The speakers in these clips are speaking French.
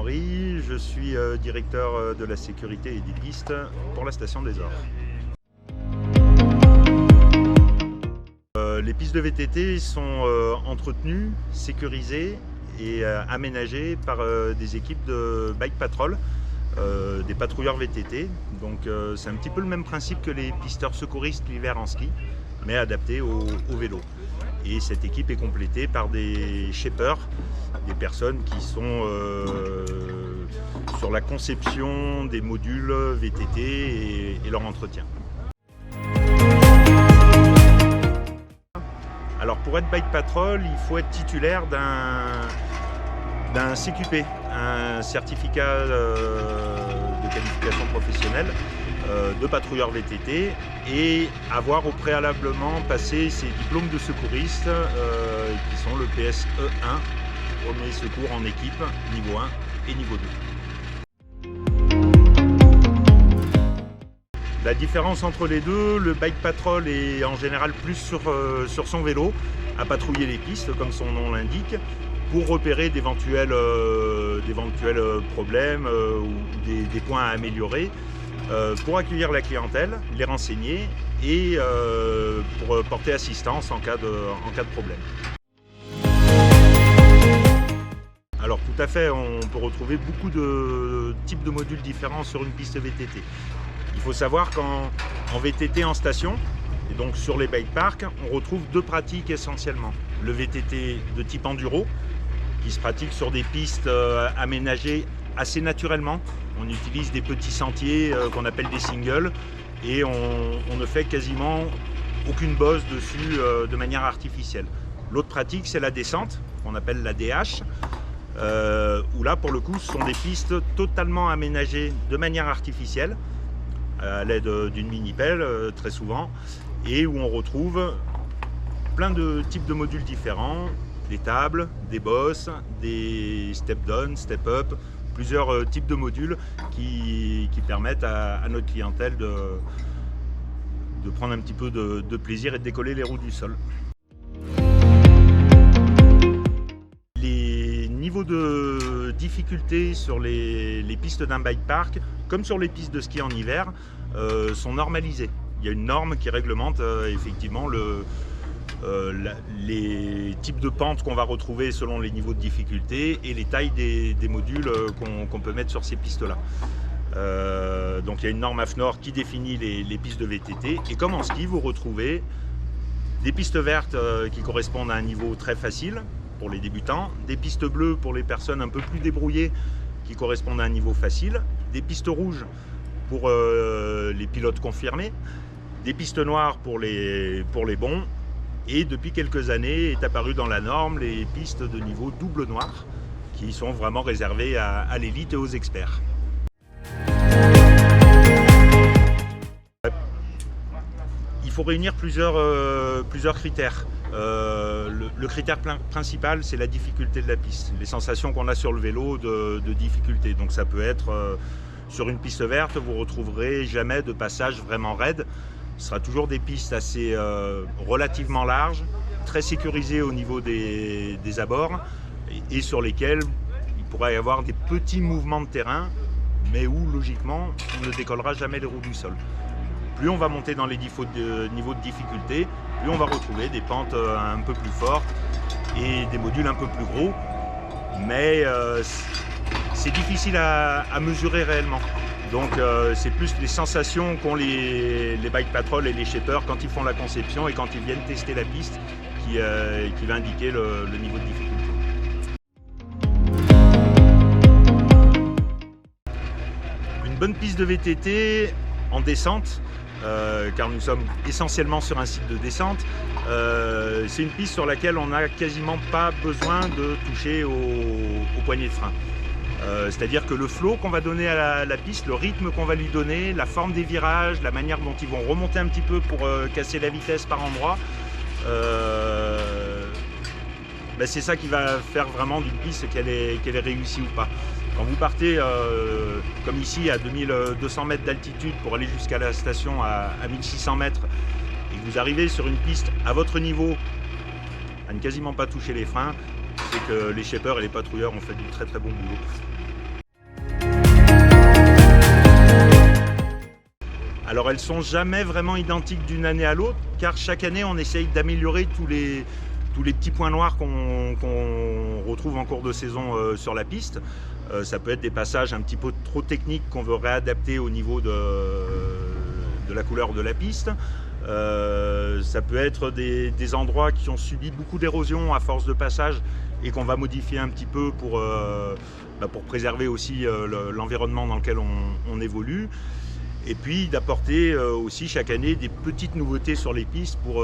Henri, je suis directeur de la sécurité et des pistes pour la station des Ors. Les pistes de VTT sont entretenues, sécurisées et aménagées par des équipes de bike patrol, des patrouilleurs VTT. Donc c'est un petit peu le même principe que les pisteurs secouristes l'hiver en ski, mais adapté au vélo. Et cette équipe est complétée par des shapers, des personnes qui sont sur la conception des modules VTT et leur entretien. Alors pour être bike patrol, il faut être titulaire d'un CQP, un certificat de qualification professionnelle de patrouilleur VTT, et avoir au préalablement passé ses diplômes de secouriste qui sont le PSE1, premier secours en équipe, niveau 1 et niveau 2. La différence entre les deux, le bike patrol est en général plus sur son vélo, à patrouiller les pistes comme son nom l'indique, pour repérer d'éventuels problèmes ou des points à améliorer, pour accueillir la clientèle, les renseigner et pour porter assistance en cas de problème. Alors tout à fait, on peut retrouver beaucoup de types de modules différents sur une piste VTT. Il faut savoir qu'en VTT en station, et donc sur les bike parks, on retrouve deux pratiques essentiellement. Le VTT de type enduro, qui se pratique sur des pistes aménagées assez naturellement. On utilise des petits sentiers qu'on appelle des singles, et on ne fait quasiment aucune bosse dessus de manière artificielle. L'autre pratique, c'est la descente, qu'on appelle la DH, où là pour le coup ce sont des pistes totalement aménagées de manière artificielle, à l'aide d'une mini-pelle très souvent, et où on retrouve plein de types de modules différents, des tables, des bosses, des step-down, step-up, plusieurs types de modules qui permettent à notre clientèle de prendre un petit peu de plaisir et de décoller les roues du sol. Les niveaux de difficulté sur les pistes d'un bike park, comme sur les pistes de ski en hiver, sont normalisés. Il y a une norme qui réglemente effectivement les types de pentes qu'on va retrouver selon les niveaux de difficulté et les tailles des modules qu'on peut mettre sur ces pistes-là. Donc il y a une norme AFNOR qui définit les pistes de VTT, et comme en ski, vous retrouvez des pistes vertes qui correspondent à un niveau très facile pour les débutants, des pistes bleues pour les personnes un peu plus débrouillées qui correspondent à un niveau facile, des pistes rouges pour les pilotes confirmés, des pistes noires pour les bons. Et depuis quelques années est apparu dans la norme les pistes de niveau double noir, qui sont vraiment réservées à l'élite et aux experts. Il faut réunir plusieurs critères. Le critère principal, c'est la difficulté de la piste, les sensations qu'on a sur le vélo de difficulté. Donc ça peut être sur une piste verte, vous ne retrouverez jamais de passage vraiment raide. Ce sera toujours des pistes assez relativement larges, très sécurisées au niveau des abords, et sur lesquelles il pourrait y avoir des petits mouvements de terrain, mais où logiquement on ne décollera jamais les roues du sol. Plus on va monter dans les niveaux de difficulté, plus on va retrouver des pentes un peu plus fortes et des modules un peu plus gros, mais c'est difficile à mesurer réellement. Donc c'est plus les sensations qu'ont les bike patrol et les shapers quand ils font la conception et quand ils viennent tester la piste qui va indiquer le niveau de difficulté. Une bonne piste de VTT en descente, car nous sommes essentiellement sur un site de descente, c'est une piste sur laquelle on n'a quasiment pas besoin de toucher au poignet de frein. C'est-à-dire que le flow qu'on va donner à la piste, le rythme qu'on va lui donner, la forme des virages, la manière dont ils vont remonter un petit peu pour casser la vitesse par endroits, c'est ça qui va faire vraiment d'une piste qu'elle est réussie ou pas. Quand vous partez, comme ici, à 2200 mètres d'altitude pour aller jusqu'à la station à 1600 mètres, et que vous arrivez sur une piste à votre niveau, à ne quasiment pas toucher les freins, c'est que les shapers et les patrouilleurs ont fait du très très bon boulot. Alors elles sont jamais vraiment identiques d'une année à l'autre, car chaque année on essaye d'améliorer tous les petits points noirs qu'on retrouve en cours de saison sur la piste. Ça peut être des passages un petit peu trop techniques qu'on veut réadapter au niveau de la couleur de la piste. Ça peut être des endroits qui ont subi beaucoup d'érosion à force de passage et qu'on va modifier un petit peu pour préserver aussi l'environnement dans lequel on évolue. Et puis d'apporter aussi chaque année des petites nouveautés sur les pistes pour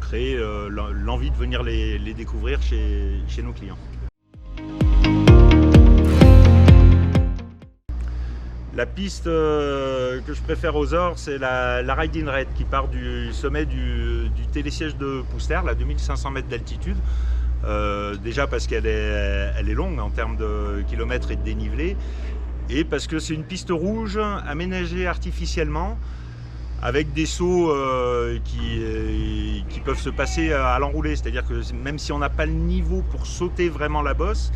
créer l'envie de venir les découvrir chez nos clients. La piste que je préfère aux Ors, c'est la Ride in Red qui part du sommet du télésiège de Pouster, à 2500 mètres d'altitude. Déjà parce qu'elle est longue en termes de kilomètres et de dénivelé, et parce que c'est une piste rouge aménagée artificiellement avec des sauts qui peuvent se passer à l'enroulé. C'est-à-dire que même si on n'a pas le niveau pour sauter vraiment la bosse,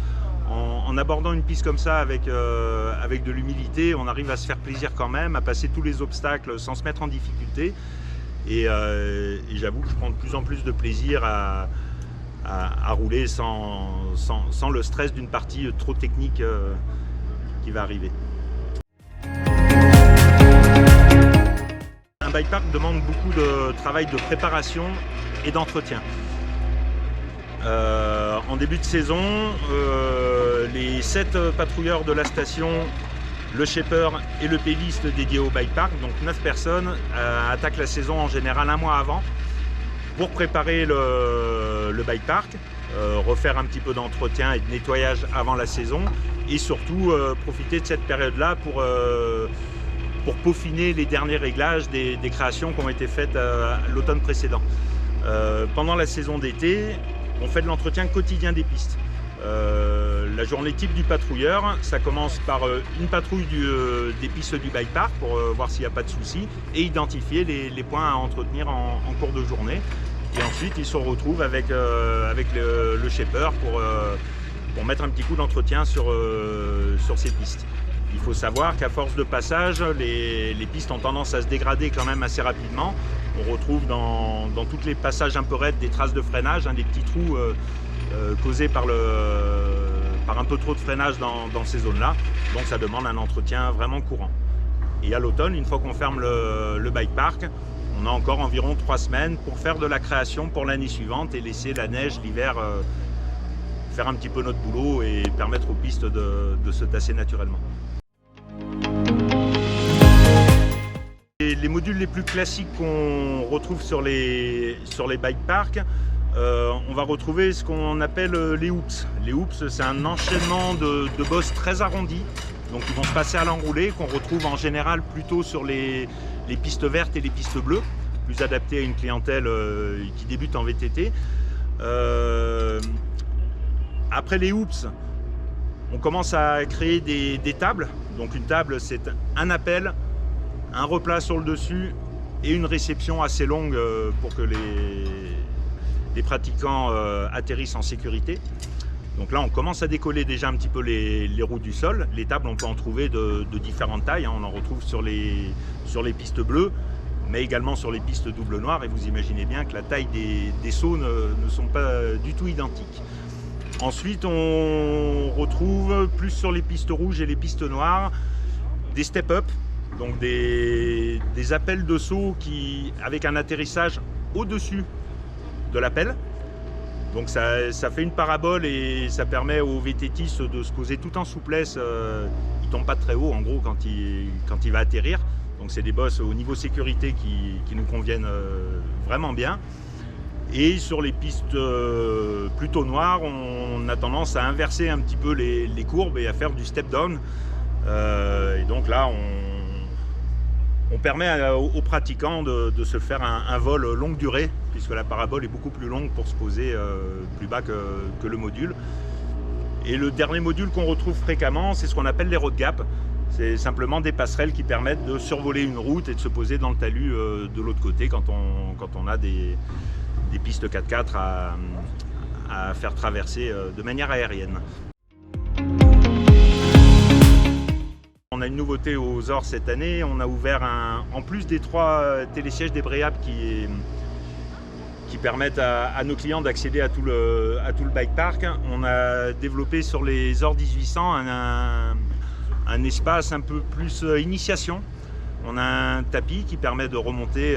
en abordant une piste comme ça avec de l'humilité, on arrive à se faire plaisir quand même, à passer tous les obstacles sans se mettre en difficulté. Et j'avoue que je prends de plus en plus de plaisir à rouler sans le stress d'une partie trop technique qui va arriver. Un bike park demande beaucoup de travail de préparation et d'entretien. En début de saison, les 7 patrouilleurs de la station, le shaper et le péliste dédié au bike park, donc 9 personnes, attaquent la saison en général un mois avant pour préparer le bike park, refaire un petit peu d'entretien et de nettoyage avant la saison, et surtout profiter de cette période-là pour peaufiner les derniers réglages des créations qui ont été faites l'automne précédent. Pendant la saison d'été, on fait de l'entretien quotidien des pistes. La journée type du patrouilleur, ça commence par une patrouille des pistes du bike park pour voir s'il n'y a pas de soucis et identifier les points à entretenir en cours de journée. Et ensuite, ils se retrouvent avec le shaper pour mettre un petit coup d'entretien sur ces pistes. Il faut savoir qu'à force de passage, les pistes ont tendance à se dégrader quand même assez rapidement. On retrouve dans tous les passages un peu raides des traces de freinage, des petits trous causés par un peu trop de freinage dans ces zones-là. Donc ça demande un entretien vraiment courant. Et à l'automne, une fois qu'on ferme le bike park, on a encore environ 3 semaines pour faire de la création pour l'année suivante et laisser la neige l'hiver faire un petit peu notre boulot et permettre aux pistes de se tasser naturellement. Les modules les plus classiques qu'on retrouve sur les bike parks, on va retrouver ce qu'on appelle les hoops. Les hoops, c'est un enchaînement de bosses très arrondies, donc ils vont se passer à l'enroulé, qu'on retrouve en général plutôt sur les pistes vertes et les pistes bleues, plus adaptées à une clientèle qui débute en VTT. Après les hoops, on commence à créer des tables. Donc une table, c'est un appel, un replat sur le dessus et une réception assez longue pour que les pratiquants atterrissent en sécurité. Donc là, on commence à décoller déjà un petit peu les roues du sol. Les tables, on peut en trouver de différentes tailles. On en retrouve sur les pistes bleues, mais également sur les pistes double noires. Et vous imaginez bien que la taille des sauts ne sont pas du tout identiques. Ensuite, on retrouve plus sur les pistes rouges et les pistes noires des step-up, donc des appels de saut avec un atterrissage au-dessus de l'appel. Donc ça fait une parabole et ça permet aux VTTistes de se poser tout en souplesse. Il ne tombe pas très haut en gros quand il va atterrir. Donc c'est des bosses au niveau sécurité qui nous conviennent vraiment bien. Et sur les pistes plutôt noires, on a tendance à inverser un petit peu les courbes et à faire du step down. Et donc là, on permet aux pratiquants de se faire un vol longue durée, puisque la parabole est beaucoup plus longue pour se poser plus bas que le module. Et le dernier module qu'on retrouve fréquemment, c'est ce qu'on appelle les road gaps. C'est simplement des passerelles qui permettent de survoler une route et de se poser dans le talus de l'autre côté quand on a des pistes 4x4 à faire traverser de manière aérienne. On a a une nouveauté aux ORS cette année. On a ouvert, en plus des 3 télésièges débrayables qui permettent à nos clients d'accéder à tout le bike park, on a développé sur les ORS 1800 un espace un peu plus initiation. On a un tapis qui permet de remonter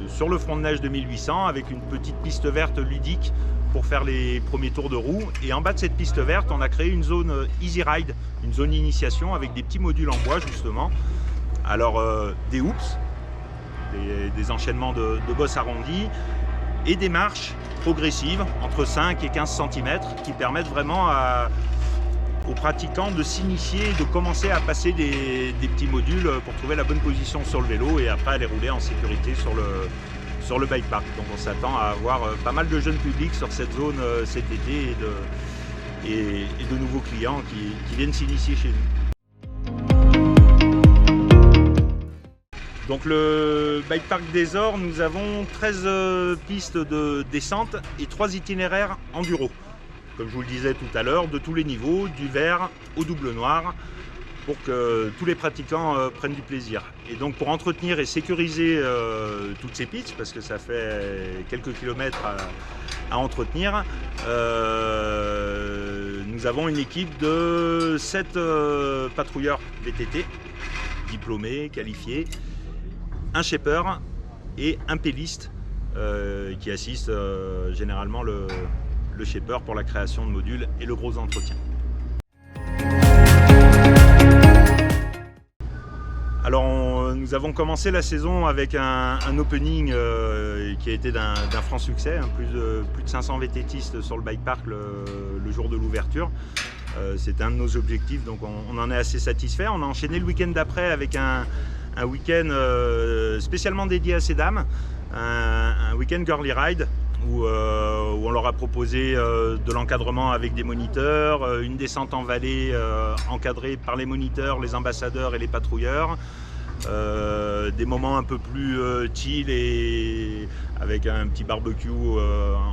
sur le front de neige de 1800 avec une petite piste verte ludique pour faire les premiers tours de roue. Et en bas de cette piste verte, on a créé une zone Easy Ride, une zone initiation avec des petits modules en bois justement. Alors des hoops, des enchaînements de bosses arrondies et des marches progressives entre 5 et 15 cm qui permettent vraiment aux pratiquants de s'initier et de commencer à passer des petits modules pour trouver la bonne position sur le vélo et après aller rouler en sécurité sur le bike park. Donc on s'attend à avoir pas mal de jeunes publics sur cette zone cet été et de nouveaux clients qui viennent s'initier chez nous. Donc le bike park des ORS, nous avons 13 pistes de descente et 3 itinéraires enduro. Comme je vous le disais tout à l'heure, de tous les niveaux, du vert au double noir, pour que tous les pratiquants prennent du plaisir. Et donc pour entretenir et sécuriser toutes ces pistes, parce que ça fait quelques kilomètres à entretenir, nous avons une équipe de 7 patrouilleurs VTT, diplômés, qualifiés, un shaper et un péliste qui assiste généralement le shaper pour la création de modules et le gros entretien. Alors nous avons commencé la saison avec un opening qui a été d'un franc succès, plus de 500 VTTistes sur le bike park le jour de l'ouverture. C'était un de nos objectifs, donc on en est assez satisfait. On a enchaîné le week-end d'après avec un week-end spécialement dédié à ces dames, un week-end girly ride où on leur a proposé de l'encadrement avec des moniteurs, une descente en vallée encadrée par les moniteurs, les ambassadeurs et les patrouilleurs, des moments un peu plus chill et avec un petit barbecue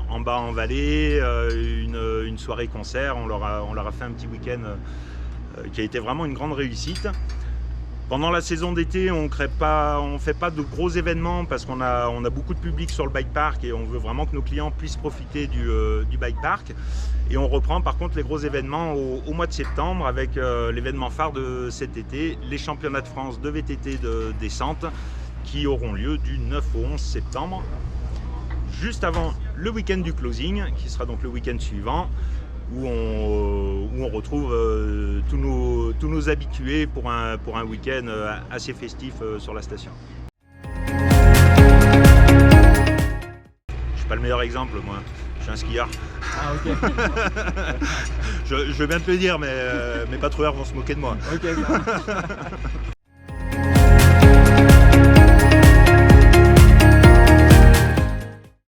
en bas en vallée, une soirée concert. On leur a fait un petit week-end qui a été vraiment une grande réussite. Pendant la saison d'été, on ne fait pas de gros événements parce qu'on a beaucoup de public sur le bike park et on veut vraiment que nos clients puissent profiter du bike park. Et on reprend par contre les gros événements au mois de septembre avec l'événement phare de cet été, les championnats de France de VTT de descente qui auront lieu du 9 au 11 septembre, juste avant le week-end du closing qui sera donc le week-end suivant, où on retrouve tous nos habitués pour un week-end assez festif sur la station. Je suis pas le meilleur exemple, moi. Je suis un skieur. Ah ok. je veux bien te le dire, mais mes patrouilleurs vont se moquer de moi. Ok.